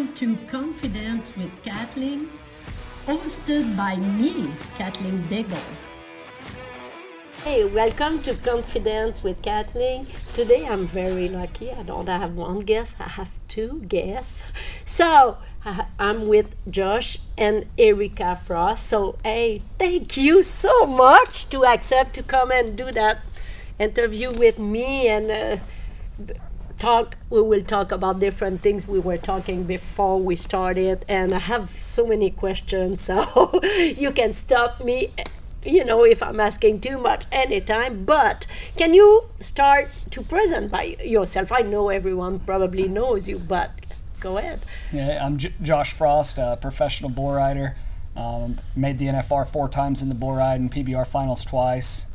welcome to Confidence with Katheleen, hosted by me, Katheleen Diggle. Hey, welcome to Confidence with Katheleen. Today I'm very lucky. I don't have one guest, I have two guests. So I'm with Josh and Erika Frost. So hey, thank you so much to accept to come and do that interview with me and we will talk about different things we were talking before we started, and I have so many questions, so you can stop me, if I'm asking too much anytime. But can you start to present by yourself? I know everyone probably knows you, but go ahead. Yeah, I'm Josh Frost, a professional bull rider. Made the NFR 4 times in the bull ride and PBR finals twice.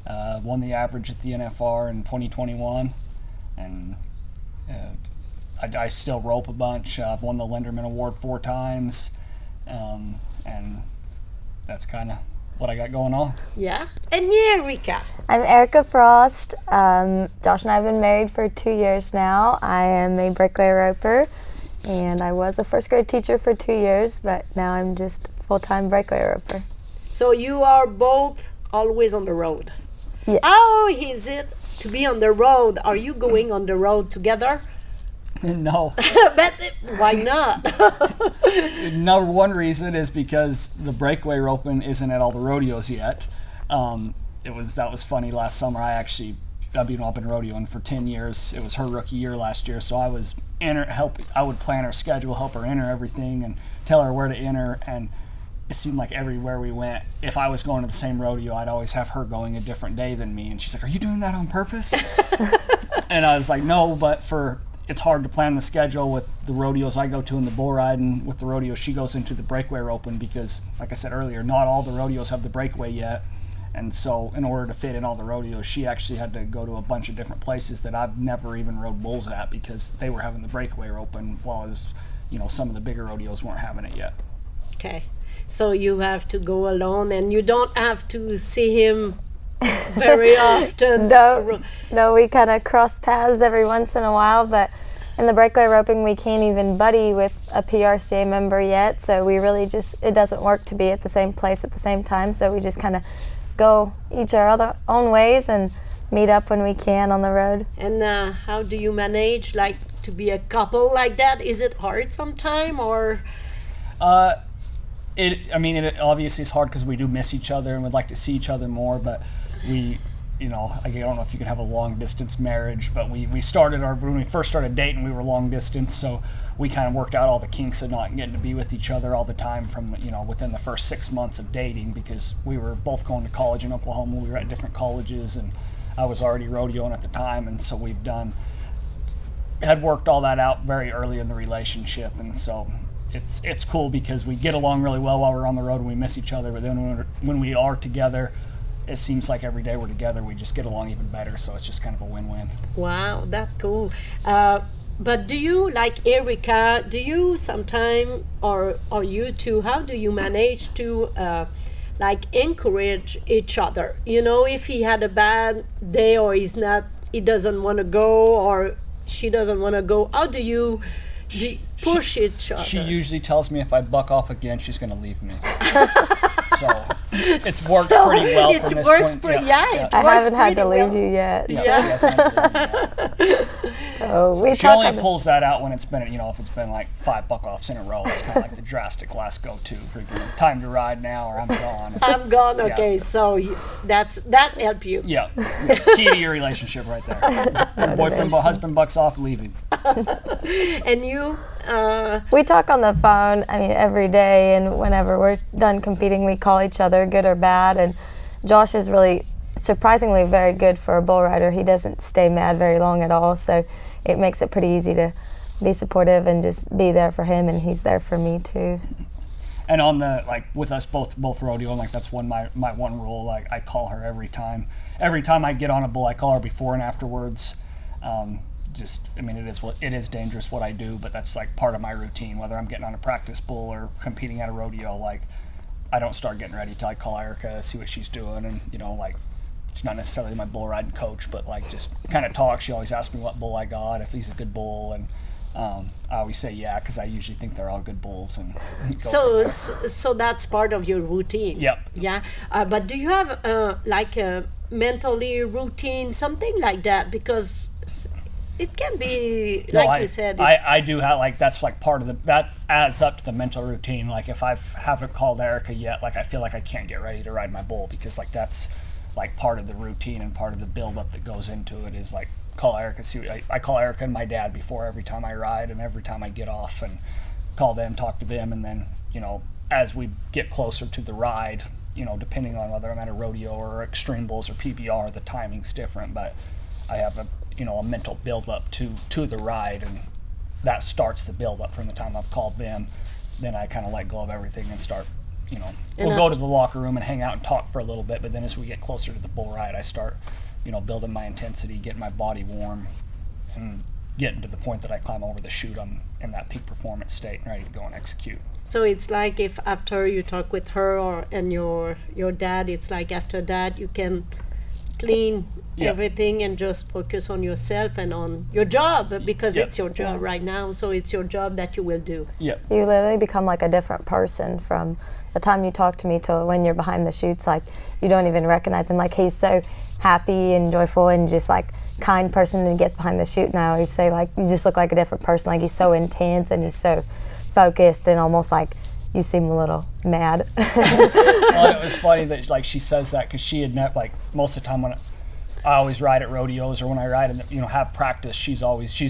Won the average at the NFR in 2021, and I still rope a bunch. I've won the Lenderman Award 4 times, and that's kind of what I got going on. Yeah, and yeah, Erika. I'm Erika Frost. Josh and I have been married for 2 years now. I am a breakaway roper, and I was a first grade teacher for 2 years, but now I'm just full-time breakaway roper. So you are both always on the road. Yes. How is it to be on the road? Are you going on the road together? No. But why not? Number one reason is because the breakaway roping isn't at all the rodeos yet. That was funny last summer. I've been rodeoing for 10 years. It was her rookie year last year, so I was I would plan her schedule, help her enter everything, and tell her where to enter. And it seemed like everywhere we went, if I was going to the same rodeo, I'd always have her going a different day than me. And she's like, "Are you doing that on purpose?" And I was like, "No, but it's hard to plan the schedule with the rodeos I go to in the bull ride and with the rodeos she goes into the breakaway roping, because, like I said earlier, not all the rodeos have the breakaway yet. And so in order to fit in all the rodeos, she actually had to go to a bunch of different places that I've never even rode bulls at because they were having the breakaway roping, while some of the bigger rodeos weren't having it yet." Okay. So you have to go alone, and you don't have to see him very often. No, we kind of cross paths every once in a while, but in the breakaway roping we can't even buddy with a PRCA member yet, so we really it doesn't work to be at the same place at the same time, so we just kind of go each our own ways and meet up when we can on the road. And how do you manage to be a couple like that? Is it hard sometime, or? It obviously is hard because we do miss each other and would like to see each other more, but I don't know if you can have a long distance marriage, but when we first started dating, we were long distance, so we kind of worked out all the kinks of not getting to be with each other all the time from within the first 6 months of dating, because we were both going to college in Oklahoma. We were at different colleges, and I was already rodeoing at the time, and so had worked all that out very early in the relationship, and so it's cool because we get along really well while we're on the road and we miss each other, but then when we are together, it seems like every day we're together we just get along even better, so it's just kind of a win-win. Wow, that's cool. But do you, like Erika, sometime, or you two, how do you manage to encourage each other? If he had a bad day, or he doesn't want to go, or she doesn't want to go, how do you push each other? She usually tells me if I buck off again, she's going to leave me. So it's worked pretty well from this point. I haven't had to leave you yet. Yeah. She hasn't had to leave me yet. So she only pulls that out when it's been, if it's been like 5 buck offs in a row. It's kind of like the drastic last go-to. Time to ride now, or I'm gone. I'm gone. Okay, so that helped you. Yeah. Key to your relationship right there. Boyfriend, husband bucks off, leaving. And you? We talk on the phone, every day, and whenever we're done competing, we call each other, good or bad. And Josh is really surprisingly very good for a bull rider. He doesn't stay mad very long at all, so it makes it pretty easy to be supportive and just be there for him, and he's there for me too. And on with us both rodeoing, that's my one rule. I call her every time I get on a bull, I call her before and afterwards. It is dangerous what I do, but that's part of my routine, whether I'm getting on a practice bull or competing at a rodeo. I don't start getting ready till I call Erika, see what she's doing, and she's not necessarily my bull riding coach, but just kind of talk. She always asks me what bull I got, if he's a good bull, and I always say yeah because I usually think they're all good bulls. And so that's part of your routine. Yep. Yeah. But do you have like a mentally routine, something like that? Because it can be like you said. I do have like that's like part of that adds up to the mental routine. Like if I haven't called Erika yet, like I feel like I can't get ready to ride my bull because like that's like part of the routine and part of the buildup that goes into it is like call Erika. I call Erika and my dad before every time I ride and every time I get off and call them, talk to them, and then as we get closer to the ride, depending on whether I'm at a rodeo or extreme bulls or PBR, the timing's different, but I have a mental build up to the ride, and that starts the build up from the time I've called them. Then I kind of let go of everything and start, we'll go to the locker room and hang out and talk for a little bit, but then as we get closer to the bull ride, I start, building my intensity, getting my body warm, and getting to the point that I climb over the chute, I'm in that peak performance state and ready to go and execute. So it's like if after you talk with her and your dad, it's like after that you can clean everything and just focus on yourself and on your job because it's your job right now, so it's your job that you will do. You literally become like a different person from the time you talk to me to when you're behind the chutes. Like you don't even recognize him. Like he's so happy and joyful and just like kind person, and he gets behind the chute and I always say like you just look like a different person. Like he's so intense and he's so focused and almost like you seem a little mad. Well, it was funny that like she says that because she had never, like most of the time when I always ride at rodeos or when I ride and have practice, she's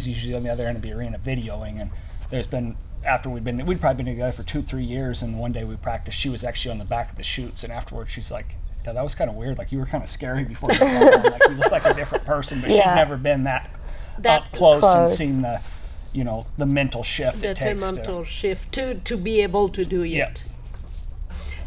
usually on the other end of the arena videoing. And there's been we'd probably been together for 2-3 years, and one day we practiced, she was actually on the back of the chutes, and afterwards she's like, yeah, that was kind of weird, like you were kind of scary before you got on. Like you looked like a different person, but she'd never been that up close and seen the the mental shift it takes. The mental shift to be able to do it.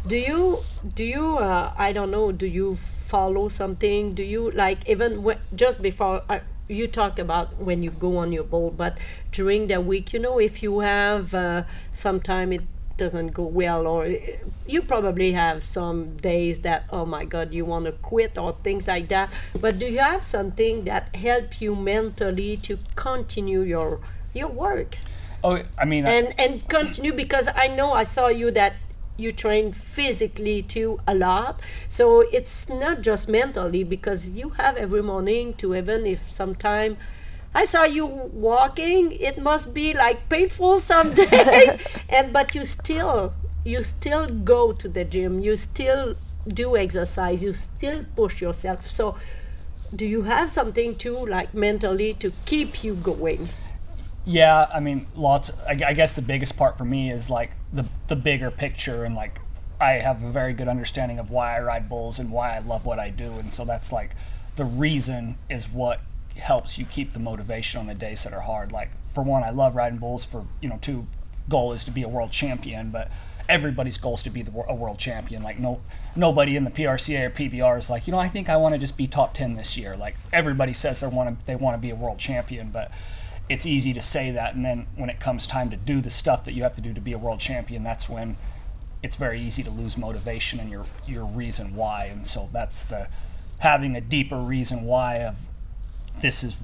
Do you I don't know, do you follow something? Do you like even just before you talk about when you go on your bull, but during the week, if you have sometime it doesn't go well, or you probably have some days that, oh my God, you want to quit or things like that, but do you have something that help you mentally to continue your work? Oh, I mean, and continue, because I know I saw you that you train physically too a lot, so it's not just mentally, because you have every morning to, even if sometime I saw you walking, it must be like painful some days, but you still go to the gym, you still do exercise, you still push yourself. So do you have something too, like mentally, to keep you going? Yeah, I mean, lots. I guess the biggest part for me is like the bigger picture, and like I have a very good understanding of why I ride bulls and why I love what I do, and so that's like the reason is what helps you keep the motivation on the days that are hard. Like for one, I love riding bulls. For two, goal is to be a world champion, but everybody's goal is to be a world champion. Like nobody in the PRCA or PBR is like, I think I want to just be top 10 this year. Like everybody says they want to be a world champion, but it's easy to say that, and then when it comes time to do the stuff that you have to do to be a world champion, that's when it's very easy to lose motivation and your reason why. And so that's having a deeper reason why of this is,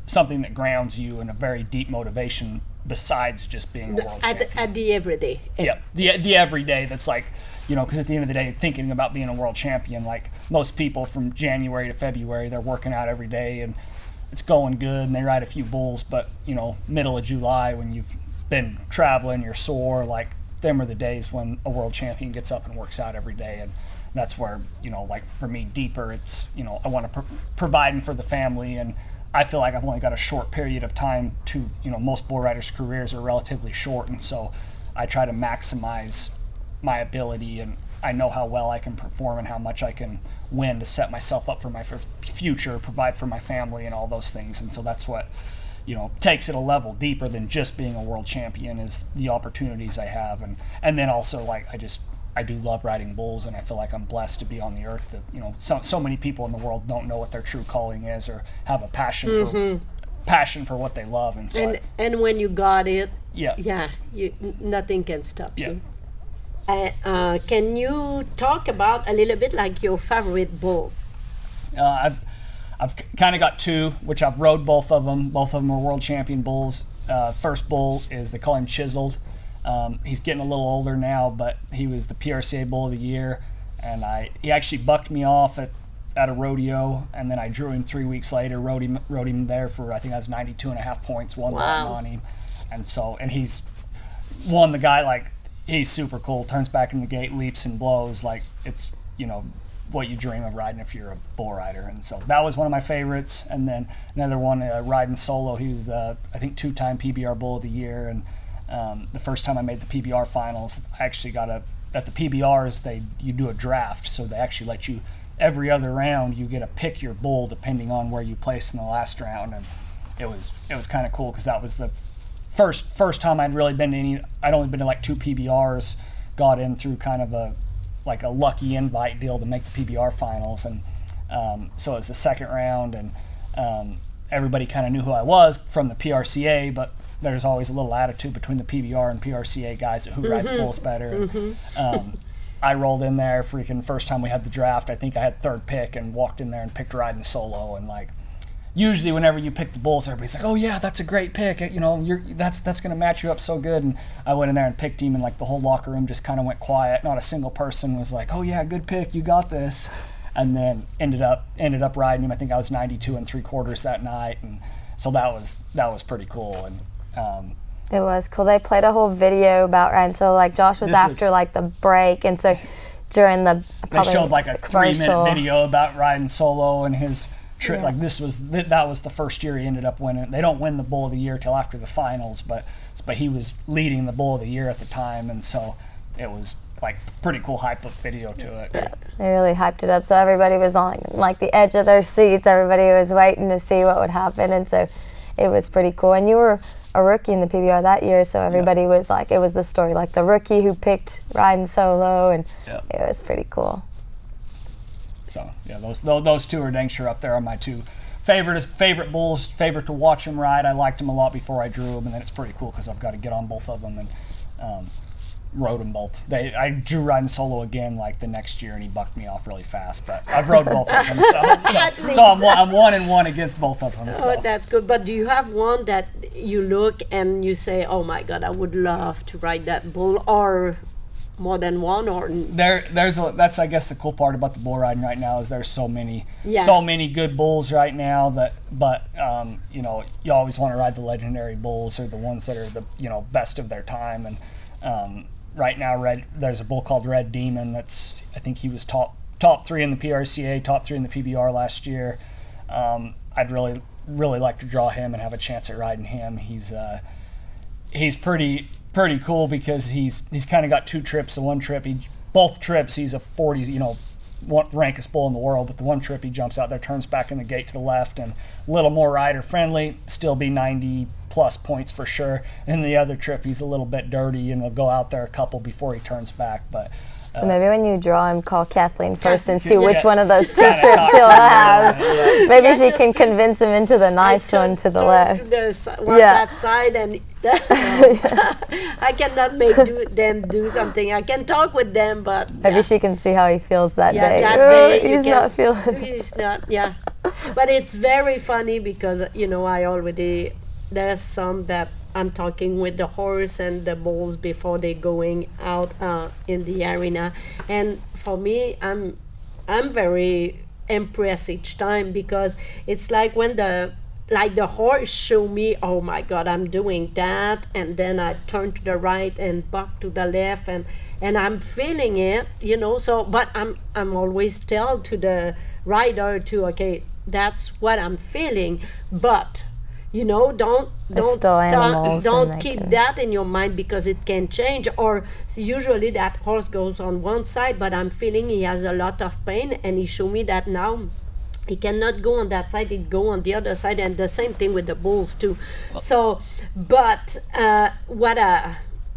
something that grounds you in a very deep motivation besides just being a world champion. At the everyday. Yeah, the everyday that's like, because at the end of the day, thinking about being a world champion, like most people from January to February, they're working out every day and it's going good and they ride a few bulls, but middle of July when you've been traveling, you're sore, like them are the days when a world champion gets up and works out every day. And that's where, like for me, deeper, it's, I want to providing for the family, and I feel like I've only got a short period of time to, most bull riders' careers are relatively short, and so I try to maximize my ability, and I know how well I can perform and how much I can win to set myself up for my future, provide for my family and all those things. And so that's what, takes it a level deeper than just being a world champion, is the opportunities I have. And then also, like, I do love riding bulls, and I feel like I'm blessed to be on the earth that, so many people in the world don't know what their true calling is or have a passion for what they love. And so and when you got it, nothing can stop you. Can you talk about a little bit like your favorite bull? I've kind of got two, which I've rode both of them. Both of them are world champion bulls. First bull is, they call him Chiseled. He's getting a little older now, but he was the PRCA Bull of the Year, and he actually bucked me off at a rodeo, and then I drew him 3 weeks later, rode him there for, I think I was 92.5 points, won that on him. And he's won the guy, like, he's super cool, turns back in the gate, leaps and blows, like, it's, what you dream of riding if you're a bull rider. And so that was one of my favorites. And then another one, riding solo, he was, I think, 2-time PBR Bull of the Year, and the first time I made the PBR finals, I actually got at the PBRs, you do a draft, so they actually let you, every other round, you get to pick your bull depending on where you place in the last round. And it was kind of cool, because that was the first time I'd really been to any, I'd only been to like 2 PBRs, got in through kind of a lucky invite deal to make the PBR finals. And so it was the second round, and everybody kind of knew who I was from the PRCA, but there's always a little attitude between the PBR and PRCA guys at who rides bulls better. And, I rolled in there, freaking first time we had the draft, I think I had third pick, and walked in there and picked riding solo. And like, usually whenever you pick the bulls, everybody's like, oh yeah, that's a great pick, that's going to match you up so good. And I went in there and picked him, and like the whole locker room just kind of went quiet. Not a single person was like, oh yeah, good pick, you got this. And then ended up riding him. I think I was 92 3/4 that night, and so that was pretty cool. And it was cool. They played a whole video about riding. So like Josh was after like the break, and so during the they showed like a 3-minute video about riding solo and his trip. Like that was the first year he ended up winning. They don't win the Bull of the Year till after the finals, but he was leading the Bull of the Year at the time, and so it was like pretty cool hype up video to it. Yeah, they really hyped it up. So everybody was on like the edge of their seats. Everybody was waiting to see what would happen, and so it was pretty cool. And you were a rookie in the PBR that year, so everybody was like, it was the story, like the rookie who picked riding solo, and it was pretty cool. So yeah, those two are dang sure up there on my two favorite bulls, favorite to watch them ride. I liked them a lot before I drew them, and then it's pretty cool because I've got to get on both of them, and rode them both. I drew riding solo again like the next year, and he bucked me off really fast. But I've rode both of them, so I'm 1-1 against both of them. So. Oh, that's good. But do you have one that you look and you say, "Oh my God, I would love to ride that bull," or more than one? Or that's I guess the cool part about the bull riding right now is there's so many good bulls right now but you always want to ride the legendary bulls or the ones that are the best of their time. And right now, there's a bull called Red Demon that's, I think he was top 3 in the PRCA, top 3 in the PBR last year. I'd really like to draw him and have a chance at riding him. He's pretty cool because he's kind of got 2 trips. The one trip, both trips he's a 40, rankest bull in the world, but the one trip he jumps out there, turns back in the gate to the left, and a little more rider friendly, still be 90 plus points for sure. And the other trip he's a little bit dirty and will go out there a couple before he turns back. But so maybe when you draw him, call Katheleen first and see which one of those 2 trips he'll have. Maybe she can convince him into the nice one to the left. That side, and I cannot make them do something. I can talk with them, but maybe she can see how he feels that day. That day he's not feeling. He's not. Yeah, but it's very funny because there's some that I'm talking with the horse and the bulls before they going out in the arena, and for me, I'm very impressed each time because it's like when the horse show me, oh my God, I'm doing that, and then I turn to the right and buck to the left, and I'm feeling it, So, but I'm always tell to the rider to, okay, that's what I'm feeling, but. Don't keep that in your mind because it can change. Or usually that horse goes on one side, but I'm feeling he has a lot of pain, and he show me that now he cannot go on that side, he'd go on the other side, and the same thing with the bulls too. So, but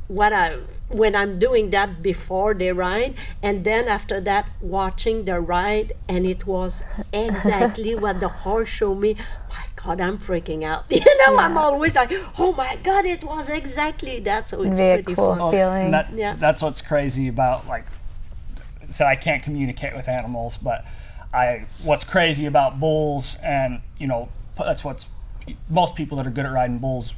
when I'm doing that before they ride, and then after that watching the ride, and it was exactly what the horse showed me. My God, I'm freaking out. I'm always like, oh my God, it was exactly that. So it's pretty cool fun. Feeling. That's what's crazy about, like, so I can't communicate with animals, but what's crazy about bulls, and that's what's most people that are good at riding bulls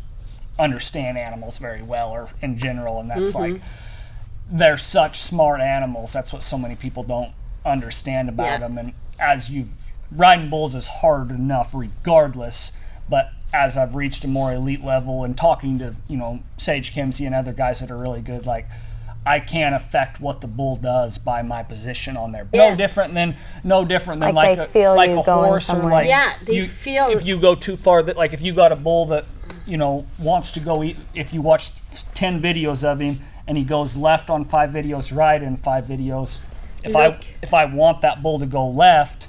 understand animals very well, or in general, and that's like they're such smart animals. That's what so many people don't understand about them. And riding bulls is hard enough regardless, but as I've reached a more elite level and talking to Sage Kimsey and other guys that are really good, like I can't affect what the bull does by my position on there. Yes. No different than like they feel like you a going horse, or somewhere. like they feel if you go too far, that like if you got a bull that wants to go eat, if you watch 10 videos of him and he goes left on 5 videos, right in 5 videos, if I want that bull to go left,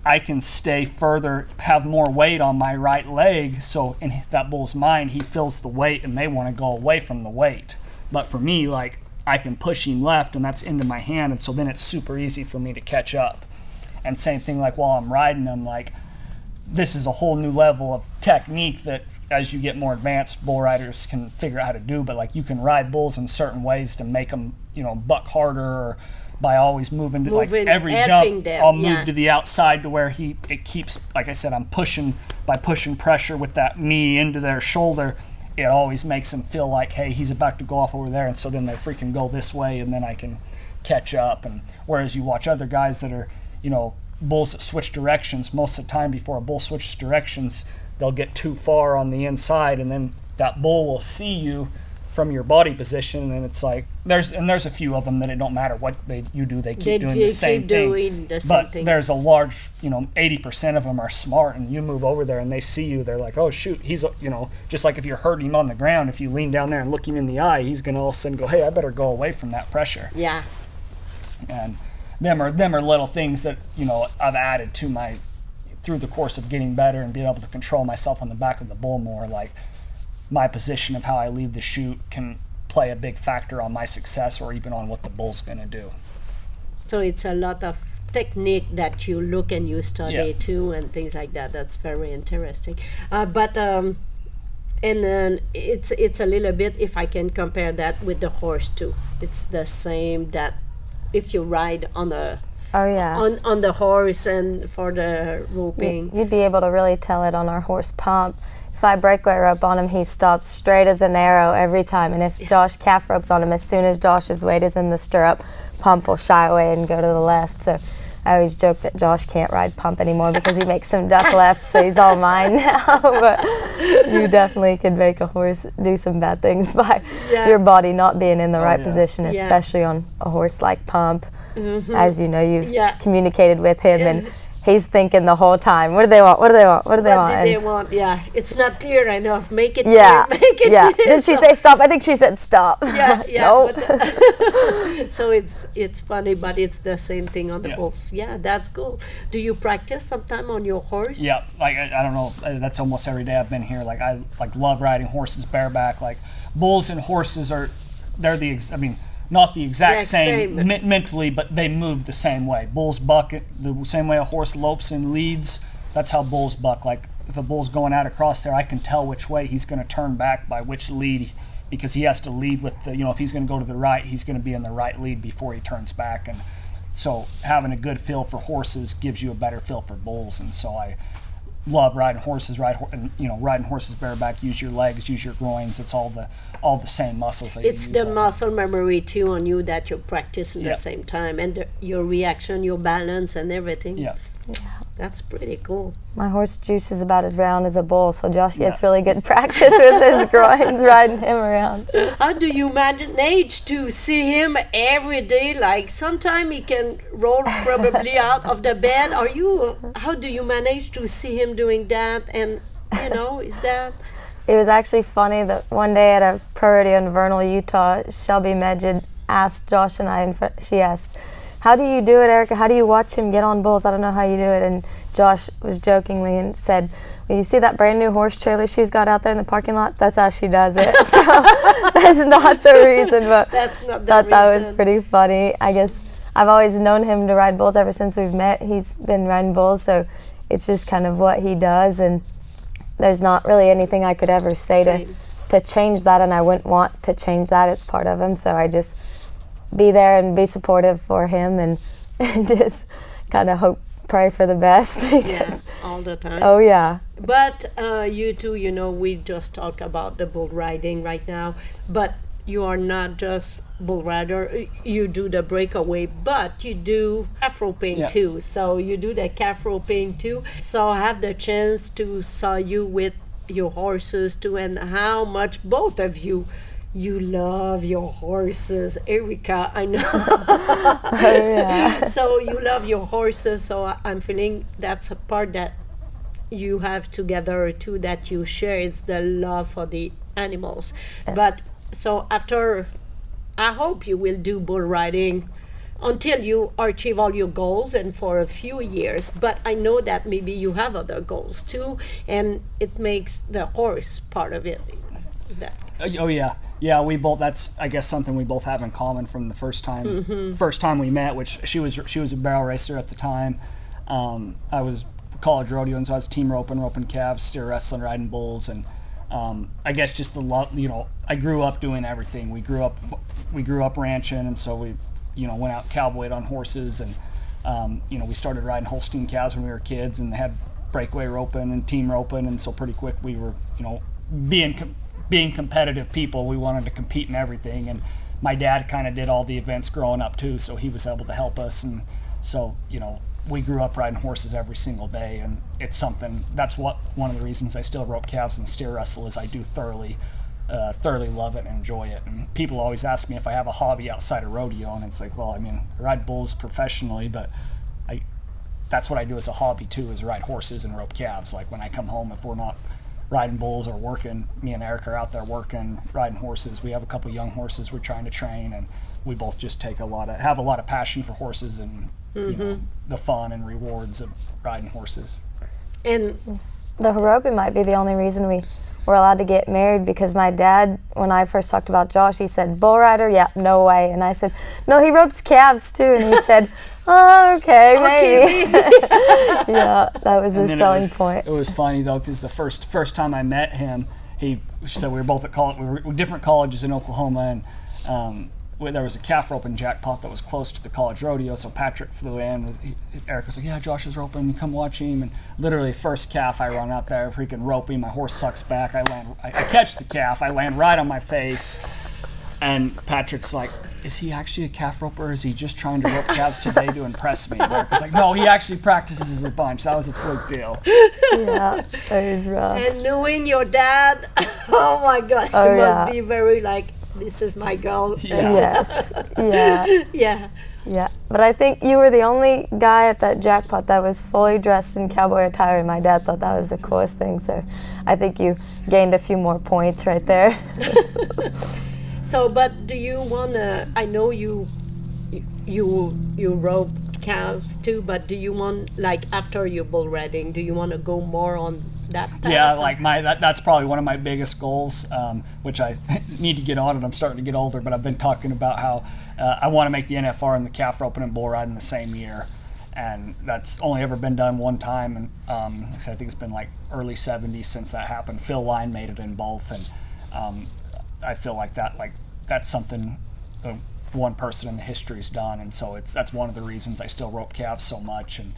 I can stay further, have more weight on my right leg, so in that bull's mind he feels the weight and they want to go away from the weight. But for me, like, I can push him left and that's into my hand, and so then it's super easy for me to catch up. And same thing, like while I'm riding them, like this is a whole new level of technique that as you get more advanced, bull riders can figure out how to do. But like you can ride bulls in certain ways to make them buck harder, or by always moving to like every jump I'll move to the outside to where it keeps, like I said, I'm pushing pressure with that knee into their shoulder. It always makes them feel like, hey, he's about to go off over there, and so then they freaking go this way, and then I can catch up. And whereas you watch other guys that are, bulls that switch directions, most of the time before a bull switches directions, they'll get too far on the inside, and then that bull will see you from your body position, and it's like there's a few of them that it don't matter what you do, they keep doing the same thing. But there's a large 80% of them are smart, and you move over there and they see you, they're like, oh shoot, he's just like if you're hurting him on the ground, if you lean down there and look him in the eye, he's gonna all of a sudden go, hey, I better go away from that pressure. And them are little things that I've added to through the course of getting better and being able to control myself on the back of the bull more. Like my position of how I leave the chute can play a big factor on my success, or even on what the bull's going to do. So it's a lot of technique that you look and you study too, and things like that. That's very interesting. And then it's a little bit, if I can compare that with the horse too. It's the same, that if you ride on the on the horse and for the roping, you'd be able to really tell it on our horse Pump. If I breakaway rope on him, he stops straight as an arrow every time. And if Josh calf ropes on him, as soon as Josh's weight is in the stirrup, Pump will shy away and go to the left. So I always joke that Josh can't ride Pump anymore because he makes him duck left, so he's all mine now. But you definitely can make a horse do some bad things by your body not being in the right position, especially on a horse like Pump. As you know, you've communicated with him, and he's thinking the whole time, what do they want? What do they want? What do they want? What do they want? Yeah, it's not clear enough. Make it clear. Make it clear. Did she say stop? I think she said stop. Oh. So it's funny, but it's the same thing on the bulls. Yeah, that's cool. Do you practice sometime on your horse? Yeah, like I don't know. That's almost every day I've been here. Like I love riding horses bareback. Like bulls and horses not the exact same mentally, but they move the same way. Bulls buck the same way a horse lopes and leads. That's how bulls buck. Like if a bull's going out across there, I can tell which way he's going to turn back by which lead, because he has to lead with the, if he's going to go to the right, he's going to be in the right lead before he turns back. And so having a good feel for horses gives you a better feel for bulls. And so I love riding horses, riding horses bareback. Use your legs, use your groins. It's all the same muscles that you use. It's the muscle memory too on you that you practice at the same time, and your reaction, your balance, and everything. Yeah. That's pretty cool. My horse Juice is about as round as a bull, so Josh gets really good practice with his groins riding him around. How do you manage to see him every day? Like sometime he can roll probably out of the bed. How do you manage to see him doing that? And is that? It was actually funny that one day at a pro rodeo in Vernal, Utah, Shelby Medjid asked Josh and I, she asked, how do you do it, Erika? How do you watch him get on bulls? I don't know how you do it. And Josh was jokingly and said, well, you see that brand new horse trailer she's got out there in the parking lot? That's how she does it. So that's not the reason, but that's not the thought reason. That was pretty funny. I guess I've always known him to ride bulls ever since we've met. He's been riding bulls, so it's just kind of what he does. And there's not really anything I could ever say to change that, and I wouldn't want to change that. It's part of him, so I just be there and be supportive for him, and just kind of hope pray for the best. Yeah, all the time. Oh yeah. But you two, we just talk about the bull riding right now, but you are not just bull rider. You do the breakaway, but you do calf roping too. So you do the calf roping too. So I have the chance to saw you with your horses too, and how much both of you love your horses. Erika, I know. Oh yeah. So you love your horses, so I'm feeling that's a part that you have together too, that you share. It's the love for the animals. Yes. But so after, I hope you will do bull riding until you achieve all your goals and for a few years. But I know that maybe you have other goals too, and it makes the horse part of it. Oh yeah. We both. That's, I guess, something we both have in common from the first time we met. Which she was a barrel racer at the time. I was college rodeo, and so I was team roping calves, steer wrestling, riding bulls, and I guess just the love. I grew up doing everything. We grew up ranching, and so we went out cowboyed on horses, and we started riding Holstein calves when we were kids, and had breakaway roping and team roping, and so pretty quick we were being competitive people. We wanted to compete in everything, and my dad kind of did all the events growing up too, so he was able to help us, and so we grew up riding horses every single day, and it's something that's one of the reasons I still rope calves and steer wrestle is I do thoroughly love it and enjoy it. And people always ask me if I have a hobby outside of rodeo, and it's like, well, I mean, I ride bulls professionally, but that's what I do as a hobby too, is ride horses and rope calves. Like when I come home, if we're not riding bulls or working, me and Erika are out there working, riding horses. We have a couple young horses we're trying to train, and we both just have a lot of passion for horses and the fun and rewards of riding horses. And the roping might be the only reason we were allowed to get married, because my dad, when I first talked about Josh, he said, bull rider? Yeah, no way. And I said, no, he ropes calves too. And he said, oh, okay, maybe. Yeah, that was his selling point. It was funny though, because the first time I met him, he said we were both at college, we were different colleges in Oklahoma, and there was a calf roping jackpot that was close to the college rodeo, so Patrick flew in. Eric was like, yeah, Josh is roping, you come watch him. And literally first calf I run out there, freaking roping, my horse sucks back, I catch the calf, I land right on my face, and Patrick's like, is he actually a calf roper, or is he just trying to rope calves today to impress me? And Eric was like, no, he actually practices a bunch. That was a fluke deal. Yeah, it was rough. And knowing your dad, oh my God, he must be very like, this is my girl. Yeah. Yes. Yeah. Yeah. Yeah. But I think you were the only guy at that jackpot that was fully dressed in cowboy attire, and my dad thought that was the coolest thing. So I think you gained a few more points right there. So, but do you wanna? I know you rope calves too, but do you want, like, after your bull riding, do you want to go more on that path? Yeah, like that's probably one of my biggest goals, which I need to get on, and I'm starting to get older, but I've been talking about how I want to make the NFR and the calf roping and bull riding the same year, and that's only ever been done one time, and so I think it's been like early 70s since that happened. Phil Line made it in both, and I feel like that's something one person in the history's done, and so that's one of the reasons I still rope calves so much. And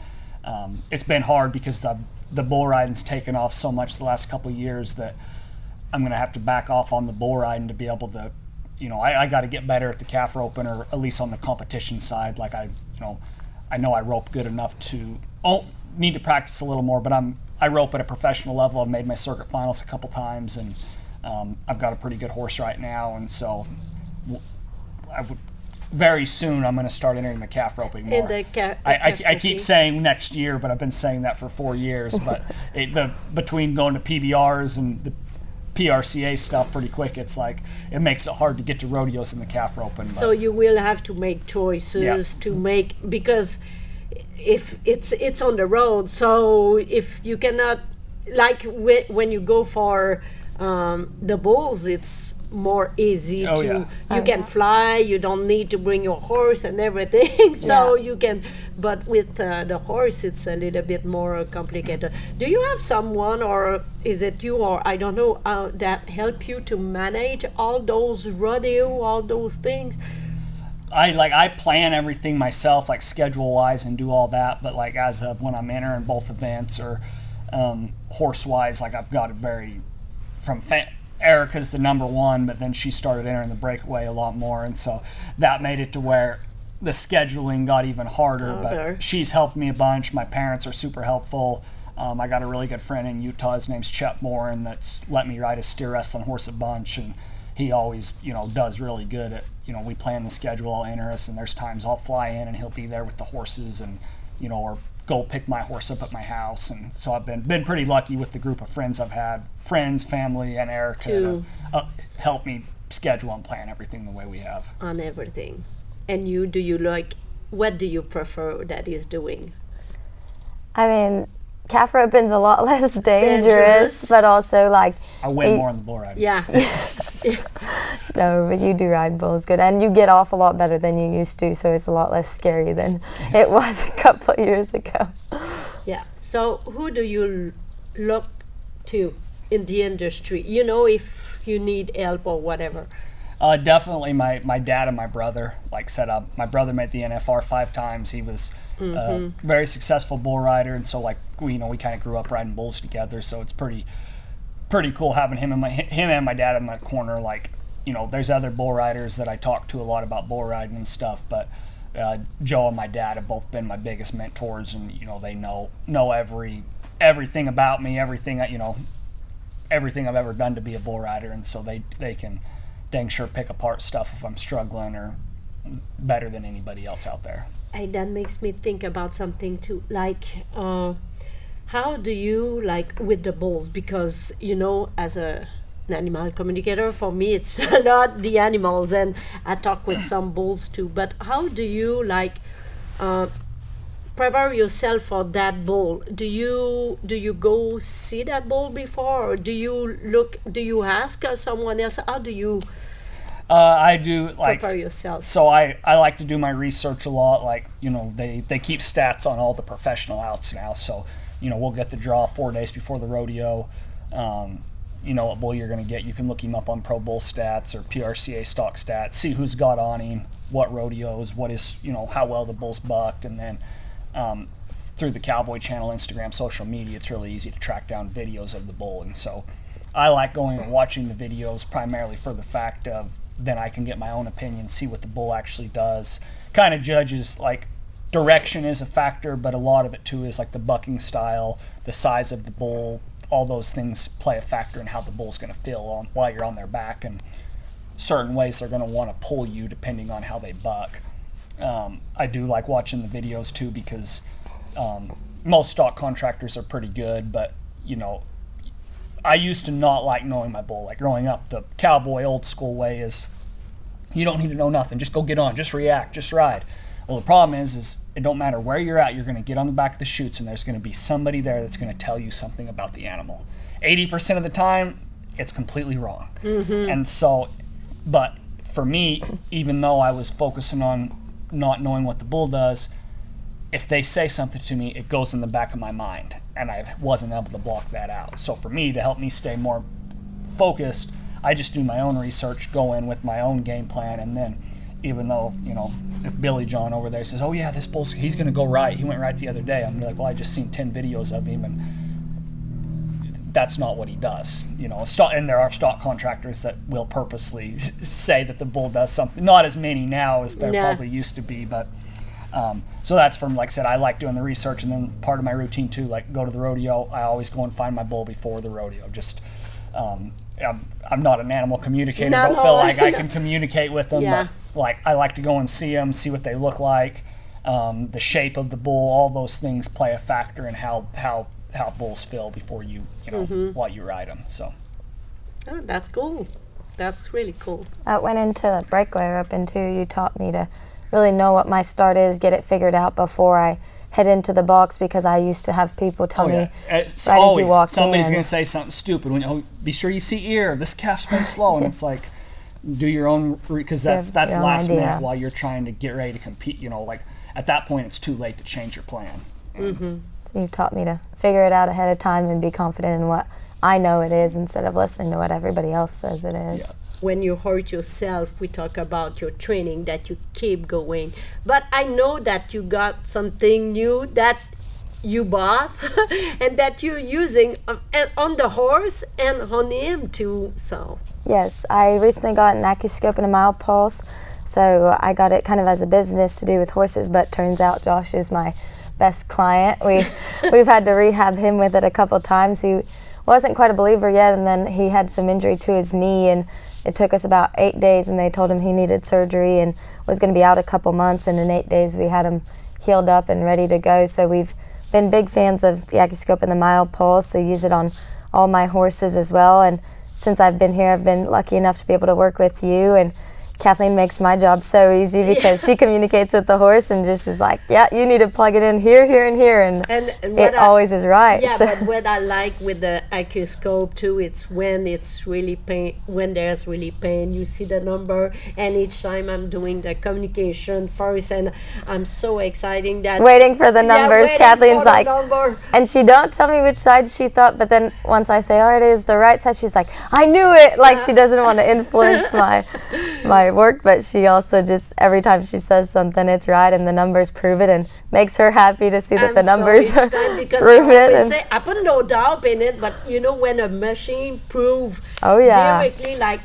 it's been hard because the bull riding's taken off so much the last couple of years that I'm going to have to back off on the bull riding to be able to, I got to get better at the calf roping, or at least on the competition side. Like I know I rope good enough to need to practice a little more, but I rope at a professional level. I've made my circuit finals a couple times, and I've got a pretty good horse right now, and so very soon I'm going to start entering the calf roping more. I keep saying next year, but I've been saying that for 4 years. But between going to PBRs and the PRCA stuff pretty quick, it's like it makes it hard to get to rodeos in the calf roping. So you will have to make choices to make, because if it's on the road, so if you cannot, like when you go for the bulls, it's more easy you can fly, you don't need to bring your horse and everything, so you can, but with the horse it's a little bit more complicated. Do you have someone, or is it you, or I don't know, that help you to manage all those rodeo, all those things? I plan everything myself, like schedule wise, and do all that. But like as of when I'm entering both events or horse wise, like I've got it very Erika's the number one, but then she started entering the breakaway a lot more, and so that made it to where the scheduling got even harder. But she's helped me a bunch. My parents are super helpful. I got a really good friend in Utah. His name's Chet Moore, and that's let me ride a steer wrestling horse a bunch, and he always, does really good at, we plan the schedule, I'll enter us, and there's times I'll fly in and he'll be there with the horses and, or go pick my horse up at my house. And so I've been pretty lucky with the group of friends I've had, friends, family, and Erika to help me schedule and plan everything the way we have. On everything. And what do you prefer that he's doing? I mean, calf roping's a lot less dangerous, but also like I win more on the bull riding. Yeah. No, but you do ride bulls good, and you get off a lot better than you used to, so it's a lot less scary than it was a couple of years ago. Yeah. So who do you look to in the industry? If you need help or whatever. Definitely my dad and my brother. Like set up, my brother made the NFR 5 times. He was a very successful bull rider, and so like we kind of grew up riding bulls together. So it's pretty cool having him and my dad in my corner. Like there's other bull riders that I talk to a lot about bull riding and stuff, but Joe and my dad have both been my biggest mentors, and they know everything about me, everything I've ever done to be a bull rider, and so they can dang sure pick apart stuff if I'm struggling, or better than anybody else out there. And that makes me think about something too, like how do you like with the bulls, because as an animal communicator, for me it's a lot the animals, and I talk with some bulls too, but how do you prepare yourself for that bull? Do you go see that bull before, or do you ask someone else? How do you I do prepare yourself? So I like to do my research a lot. Like they keep stats on all the professional outs now, so we'll get the draw 4 days before the rodeo. What bull you're going to get. You can look him up on Pro Bull Stats or PRCA Stock Stats, see who's got on him, what rodeos, what is how well the bull's bucked, and then through the Cowboy Channel, Instagram, social media, it's really easy to track down videos of the bull. And so I like going and watching the videos primarily for the fact of then I can get my own opinion, see what the bull actually does. Kind of judges, like direction is a factor, but a lot of it too is like the bucking style, the size of the bull, all those things play a factor in how the bull's going to feel while you're on their back, and certain ways they're going to want to pull you depending on how they buck. I do like watching the videos too, because most stock contractors are pretty good, but I used to not like knowing my bull. Like growing up, the cowboy old school way is you don't need to know nothing, just go get on, just react, just ride. Well, the problem is it don't matter where you're at, you're going to get on the back of the chutes, and there's going to be somebody there that's going to tell you something about the animal. 80% of the time, it's completely wrong. And so, but for me, even though I was focusing on not knowing what the bull does, if they say something to me, it goes in the back of my mind, and I wasn't able to block that out. So for me, to help me stay more focused, I just do my own research, go in with my own game plan, and then even though, if Billy John over there says, oh yeah, this bull's, he's going to go right, he went right the other day, I'm gonna be like, well, I just seen 10 videos of him, and that's not what he does. And there are stock contractors that will purposely say that the bull does something. Not as many now as there probably used to be, but so that's from, like I said, I like doing the research, and then part of my routine too, like go to the rodeo, I always go and find my bull before the rodeo. Just I'm not an animal communicator, don't feel like I can communicate with them, but like I like to go and see them, see what they look like, the shape of the bull, all those things play a factor in how bulls feel before you while you ride them. So that's cool. That's really cool. I went into the breakaway roping too. You taught me to really know what my start is, get it figured out before I head into the box, because I used to have people tell me it's right always as you walk somebody's in. going to say something stupid. Be sure you see ear. This calf's been slow, and it's like do your own, because that's last minute while you're trying to get ready to compete. Like at that point, it's too late to change your plan. So you've taught me to figure it out ahead of time and be confident in what I know it is instead of listening to what everybody else says it is. when you hurt yourself, we talk about your training, that you keep going. But I know that you got something new that you bought and that you're using on the horse and on him too. So Yes, I recently got an AccuScope and a mile pulse, so I got it kind of as a business to do with horses, but turns out Josh is my best client. We've had to rehab him with it a couple times. He wasn't quite a believer yet, and then he had some injury to his knee, and it took us about 8 days, and they told him he needed surgery and was going to be out a couple months, and in 8 days we had him healed up and ready to go. So we've been big fans of the AccuScope and the mile pulse, so use it on all my horses as well. And since I've been here, I've been lucky enough to be able to work with you, and Kathleen makes my job so easy because she communicates with the horse and just is like, yeah, you need to plug it in here, here, and here, and it always is right. Yeah, so. but what I like with the AccuScope too, it's when it's really pain, when there's really pain, you see the number, and each time I'm doing the communication first, and I'm so exciting that Waiting for the numbers, Kathleen's like, number. and she don't tell me which side she thought, but then once I say, oh, it is the right side, she's like, I knew it. Like she doesn't want to influence my work, but she also just every time she says something, it's right, and the numbers prove it, and makes her happy to see that the numbers prove it. And say, I put no doubt in it, but you know when a machine prove yeah, directly, like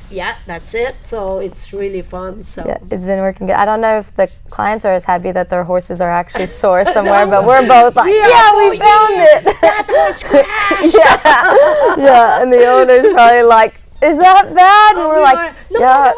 that's it. So it's really fun. So yeah, it's been working good. I don't know if the clients are as happy that their horses are actually sore somewhere, but we're both like, we found it. That was crashed. yeah, and the owner's probably like, is that bad? And we're like, no,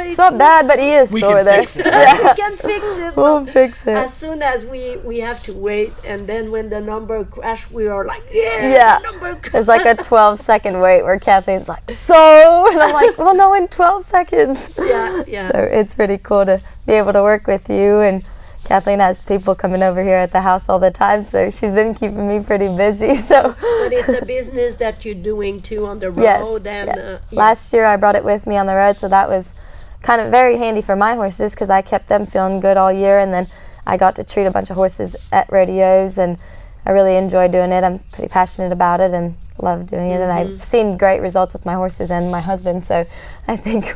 it's not bad, but he is sore there. Fix it. We can fix it. We'll fix it. As soon as we have to wait, and then when the number crash, we are like, yeah. the number crash. There's like a 12-second wait where Kathleen's like, so, and I'm like, well, no, in 12 seconds. Yeah. So it's pretty cool to be able to work with you, and Kathleen has people coming over here at the house all the time, so she's been keeping me pretty busy. So, but it's a business that you're doing too on the road. Yes, Last year I brought it with me on the road, so that was kind of very handy for my horses because I kept them feeling good all year, and then I got to treat a bunch of horses at rodeos, and I really enjoy doing it. I'm pretty passionate about it and love doing it, and I've seen great results with my horses and my husband, so I think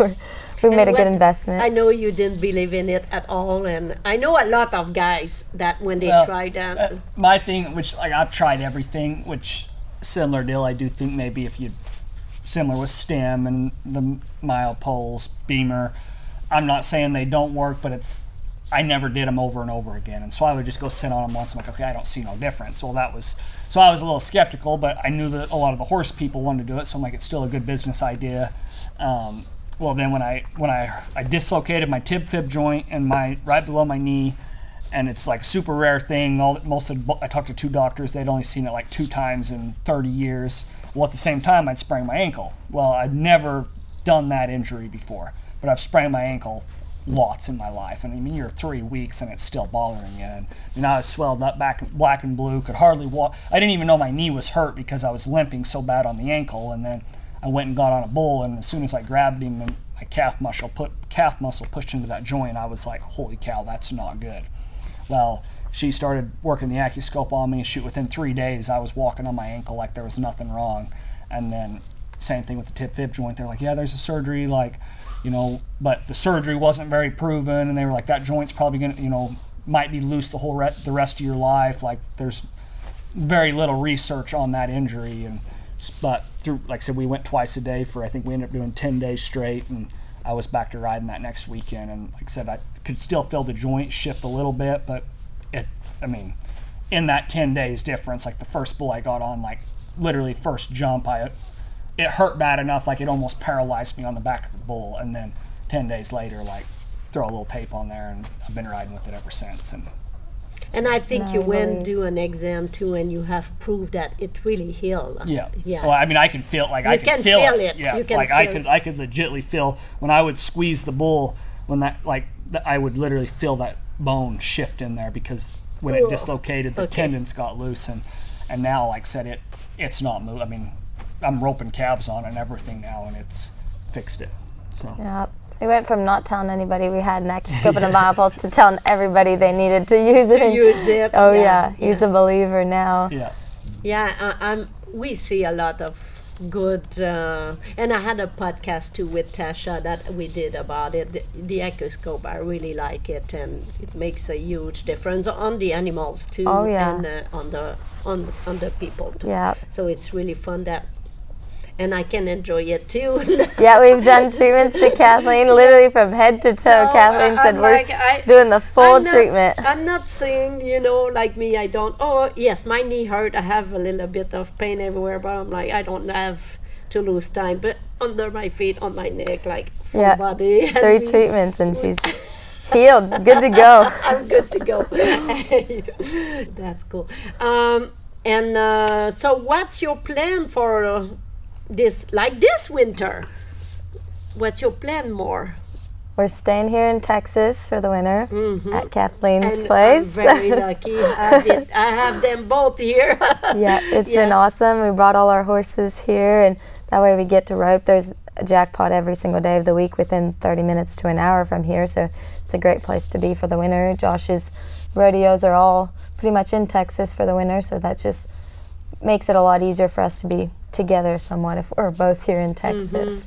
we made a good investment. I know you didn't believe in it at all, and I know a lot of guys that when they try that. My thing, which like I've tried everything, which similar deal. I do think maybe if you similar with stem and the mile poles, beamer. I'm not saying they don't work, but I never did them over and over again, and so I would just go sit on them once. I'm like, okay, I don't see no difference. Well, so I was a little skeptical, but I knew that a lot of the horse people wanted to do it, so I'm like, it's still a good business idea. Well, then when I dislocated my tib fib joint and right below my knee, and it's like a super rare thing. I talked to 2 doctors; they'd only seen it like 2 times in 30 years. Well, at the same time, I'd sprained my ankle. Well, I'd never done that injury before, but I've sprained my ankle lots in my life. And I mean, you're 3 weeks and it's still bothering you. And I was swelled up, back black and blue, could hardly walk. I didn't even know my knee was hurt because I was limping so bad on the ankle. And then I went and got on a bull, and as soon as I grabbed him and my calf muscle pushed into that joint, I was like, holy cow, that's not good. Well, she started working the AccuScope on me. Shoot, within 3 days, I was walking on my ankle like there was nothing wrong. And then same thing with the tib fib joint. They're like, yeah, there's a surgery, but the surgery wasn't very proven, and they were like, that joint's probably gonna, might be loose the rest of your life. Like, there's very little research on that injury, but through, like I said, we went twice a day for, I think we ended up doing 10 days straight, and I was back to riding that next weekend. And like I said, I could still feel the joint shift a little bit, but in that 10 days difference, like the first bull I got on, like literally first jump, it hurt bad enough, like it almost paralyzed me on the back of the bull. And then 10 days later, like throw a little tape on there, and I've been riding with it ever since. And I think you went do an exam too, and you have proved that it really healed. Yeah. Well, I mean, I can feel I can feel it. Yeah. I could legitimately feel when I would squeeze the bull, when I would literally feel that bone shift in there, because when it dislocated, the tendons got loose, and now, like I said, it's not moving. I mean, I'm roping calves on it and everything now, and it's fixed it. So. Yeah. We went from not telling anybody we had an AccuScope and a mile pulse to telling everybody they needed to use it. Oh yeah, he's a believer now. Yeah. Yeah, we see a lot of good. And I had a podcast too with Tasha that we did about it. The echoscope, I really like it, and it makes a huge difference on the animals too, Oh, yeah. and on the people too. Yeah. So it's really fun that, and I can enjoy it too. Yeah, we've done treatments to Kathleen, literally from head to toe. No, Kathleen said I'm we're like, doing the full I'm not- treatment. I'm not saying, like me, I don't. Oh, yes, my knee hurt. I have a little bit of pain everywhere, but I'm like, I don't have to lose time. But under my feet, on my neck, like full Yeah, body. 3 treatments and she's healed, good to go. I'm good to go. That's cool. So what's your plan for this winter? What's your plan more? We're staying here in Texas for the winter at Kathleen's And place. I'm very lucky. I have them both here. Yeah, it's been awesome. We brought all our horses here, and that way we get to rope. There's a jackpot every single day of the week within 30 minutes to an hour from here, so it's a great place to be for the winter. Josh's rodeos are all pretty much in Texas for the winter, so that just makes it a lot easier for us to be together somewhat if we're both here in Texas.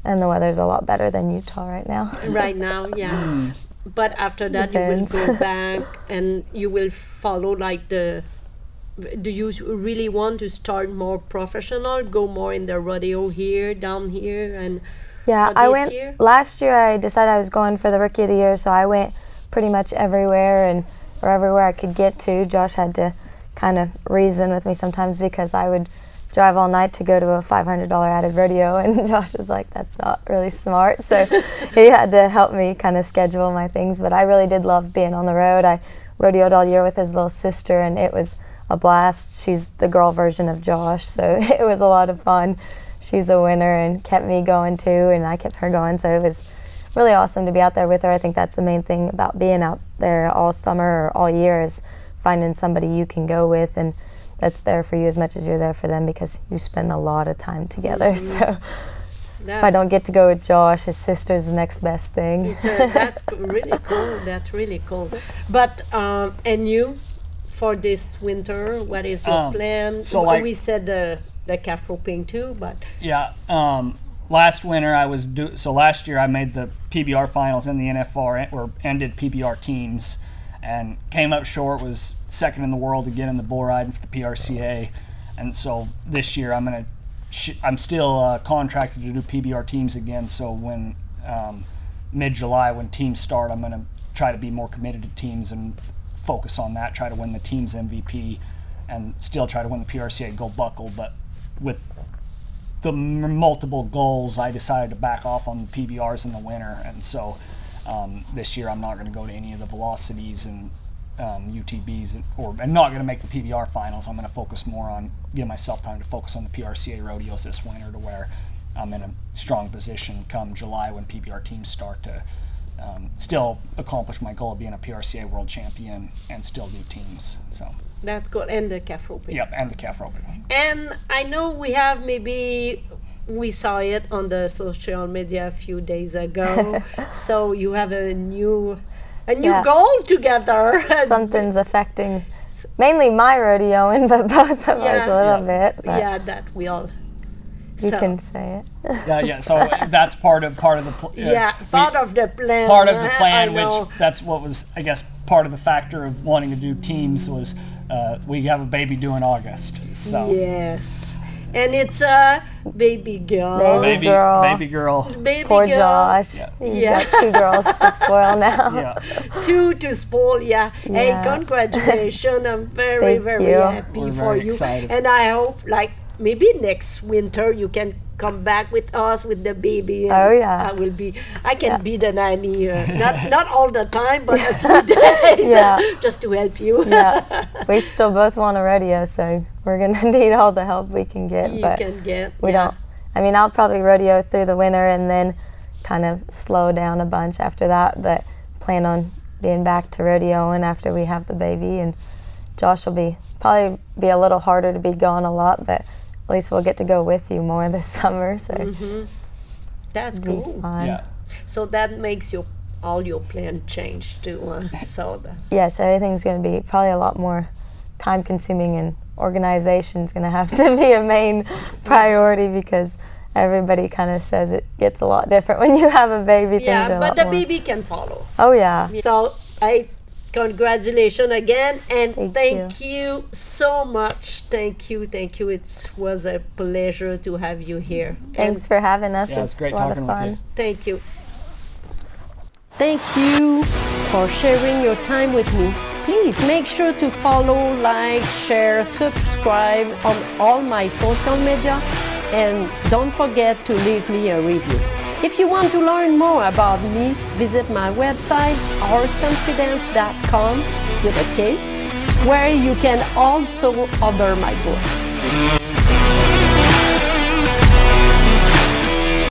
And the weather's a lot better than Utah right now. Right now, yeah. But after that, Depends. you will go back and you will follow do you really want to start more professional, go more in the rodeo here, down here, and Yeah, for I this went year? last year. I decided I was going for the Rookie of the Year, so I went pretty much everywhere or everywhere I could get to. Josh had to kind of reason with me sometimes because I would drive all night to go to a $500 added rodeo, and Josh was like, that's not really smart. So he had to help me kind of schedule my things, but I really did love being on the road. I rodeoed all year with his little sister, and it was a blast. She's the girl version of Josh, so it was a lot of fun. She's a winner and kept me going too, and I kept her going, so it was really awesome to be out there with her. I think that's the main thing about being out there all summer or all year is finding somebody you can go with and that's there for you as much as you're there for them, because you spend a lot of time together. So if I don't get to go with Josh, his sister's the next best thing. That's really cool. That's really cool. But and you, for this winter, what is your plan? so we said the calf roping too, but Yeah. Last winter last year I made the PBR finals in the NFR, or ended PBR teams, and came up short, was second in the world again in the bull riding for the PRCA. And so this year I'm still contracted to do PBR teams again, so when mid-July when teams start, I'm going to try to be more committed to teams and focus on that, try to win the teams MVP and still try to win the PRCA Gold Buckle. But with the multiple goals, I decided to back off on the PBRs in the winter, and so this year I'm not going to go to any of the velocities and UTBs, and not going to make the PBR finals. I'm going to focus more on give myself time to focus on the PRCA rodeos this winter, to where I'm in a strong position come July when PBR teams start to still accomplish my goal of being a PRCA world champion and still do teams. So that's good. And the calf roping. yep, and the calf roping. And I know we saw it on the social media a few days ago. So you have a new goal together. Something's affecting mainly my rodeoing, but both of us a little bit. But Yeah, that will. you can say it. Yeah. So that's part of the part of the plan. part of the plan, I know. which that's what was, I guess, part of the factor of wanting to do teams was we have a baby due in August. So Yes. And it's a baby girl. Baby girl. baby girl. Baby Poor girl. Josh. Yeah. He's got 2 girls to spoil now. Yeah. 2 to spoil, yeah. Hey, Yeah. congratulations. I'm very, Thank very you. happy We're for very you. excited. And I hope, maybe next winter you can come back with us with the baby. And Oh, yeah. I can be the nanny. Not all the time, but a few days. Yeah. Just to help you. Yeah, we still both want a rodeo, so we're gonna need all the help we can get. You but can get. we yeah. don't. I mean, I'll probably rodeo through the winter and then kind of slow down a bunch after that. But plan on being back to rodeoing after we have the baby, and Josh will probably be a little harder to be gone a lot, but at least we'll get to go with you more this summer. So That's it'll be cool. fun. Yeah. So that makes all your plan change too. So Yes, everything's going to be probably a lot more time consuming and organization is going to have to be a main priority, because everybody kind of says it gets a lot different when you have a baby. Yeah, Things are a but lot the more. baby can follow. Oh yeah. So congratulations again, and Thank you so much. Thank you. It was a pleasure to have you here. Thanks for having us. Yeah, it's great a lot talking of with fun. you. Thank you. Thank you for sharing your time with me. Please make sure to follow, like, share, subscribe on all my social media, and don't forget to leave me a review. If you want to learn more about me, visit my website, Konfidence.com with a K, where you can also order my book.